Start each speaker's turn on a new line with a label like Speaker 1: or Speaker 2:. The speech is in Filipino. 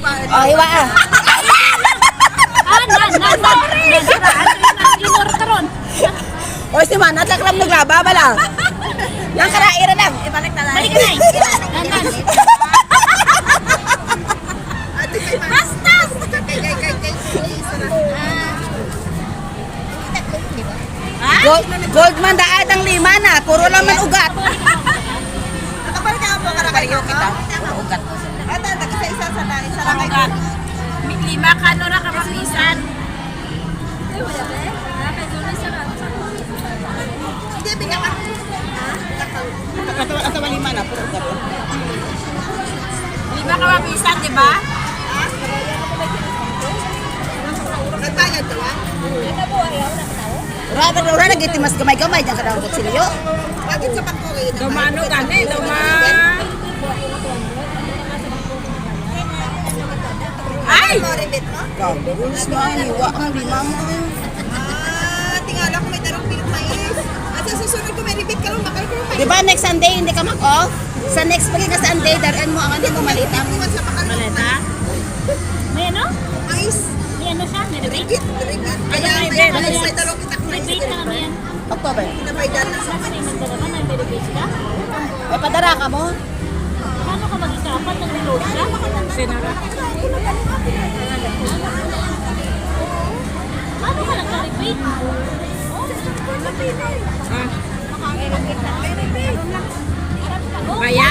Speaker 1: Oh, hiwa ah. O si Manat lang ram naglaba ba lang? Yang karaira lang.
Speaker 2: Ibalik na lang.
Speaker 3: Balik ka na.
Speaker 2: Basta!
Speaker 1: Gold man daad ang lima na. Puro lang man ugat.
Speaker 2: Nakabalik ka po
Speaker 1: Pariyo kita. Ugat.
Speaker 2: Ata, nag-isa-isa sa na. Isa lang
Speaker 3: Ugat. 5 ka no na kapasisan.
Speaker 2: Hindi, bigyan ka.
Speaker 1: Atawa lima na. Puro ugat.
Speaker 3: 5 ka mapisan, di ba?
Speaker 2: Nagbayad ka ba?
Speaker 1: Ura nagitimas gamay-gamay diyan ka daw kutsilyo.
Speaker 2: Bakit sa pagkuwi?
Speaker 3: Dumano gani, Ay!
Speaker 2: Mo, rebate mo?
Speaker 1: Gagawin mo ang hiwa ang lima mo.
Speaker 2: Tingala ko may darong pilit mais. At sa susunod ko may rebate ka lang, makal ko may
Speaker 1: Di ba next Sunday hindi ka mag-off? Sa next pagi ka Sunday, daraan mo ang hindi mo malita.
Speaker 2: iwan sa makal ko.
Speaker 3: Maleta? May ano?
Speaker 2: Mais.
Speaker 3: May ano siya? May rebate?
Speaker 2: Rebate. Kaya
Speaker 3: may
Speaker 2: may
Speaker 3: rebate?
Speaker 2: may darong kita ko mais.
Speaker 3: Rebate na kami yan.
Speaker 1: October.
Speaker 2: Pinabaydan na.
Speaker 3: Kasi nagdala na, may rebate ka?
Speaker 1: May padara ka mo?
Speaker 3: Paano ka mag-isapan ng reload siya? Sinara. Paano ka nagka-rebate? Kaya